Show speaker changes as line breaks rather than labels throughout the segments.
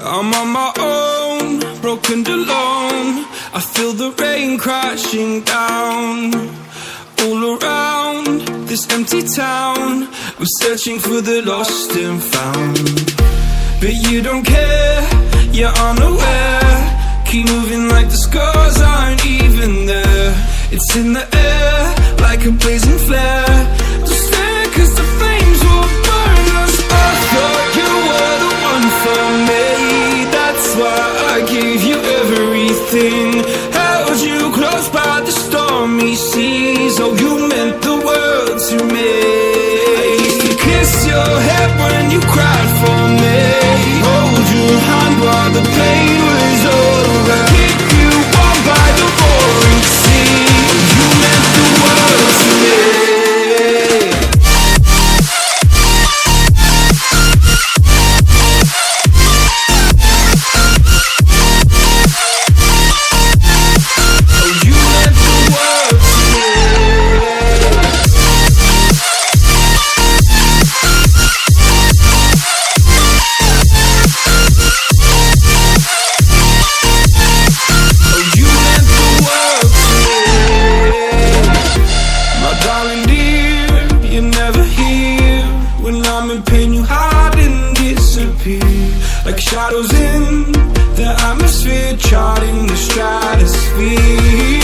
I'm on my own, broken and alone. I feel the rain crashing down. All around this empty town, I'm searching for the lost and found. But you don't care, you're unaware. Keep moving like the scars aren't even there. It's in the air, like a blazing flare. Just stare, cause the flames will burn us. I thought you were the one for me. That's why I gave you everything. Held you close by the stormy seas. Oh, you meant the world to me. I used to kiss your head when you cried for me. Hold your hand while the pain was over. Keep you warm by the roaring sea. You meant the world to me. Like shadows in the atmosphere, charting the stratosphere.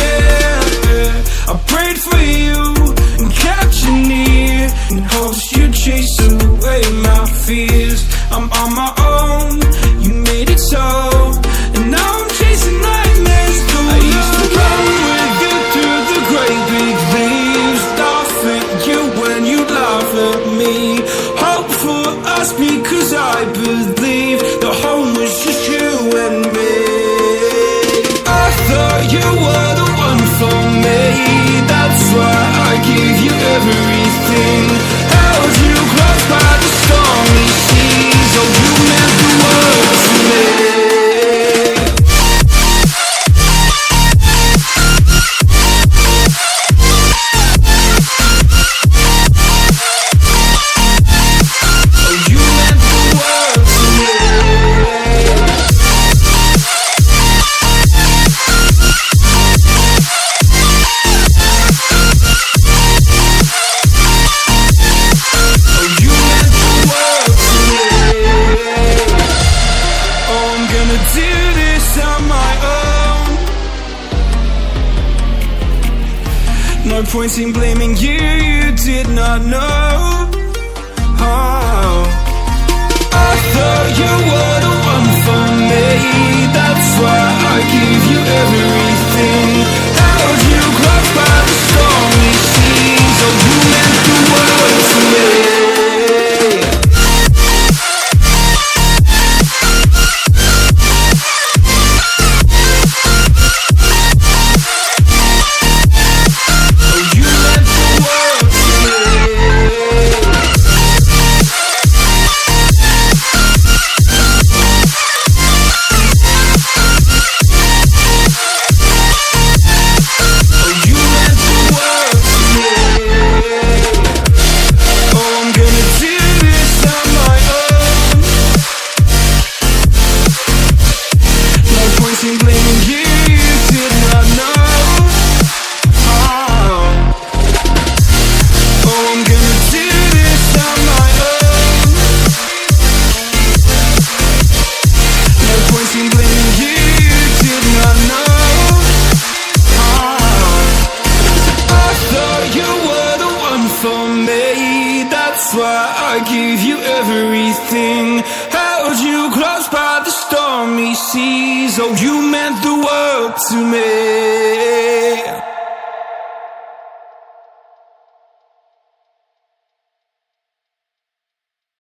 Yeah. I prayed for you and kept you near, in hopes you'd chase away my fears. I'm on my own, you made it so, and now I'm chasing nightmares through. I used to run with you through the great big leaves, laugh at you when you laugh at me. Hope for us because I believe the home was just you and me. I thought you were the one for me. That's why I gave you everything. Held you close by the stormy seas. Oh, you meant the world to me. No point in blaming you, you did not know. Oh, I thought you were the one for me. That's why I gave you everything. Held you close by the stormy seas. Oh, you meant the world to me. That's why I gave you everything. Held you close by the stormy seas. Oh, you meant the world to me.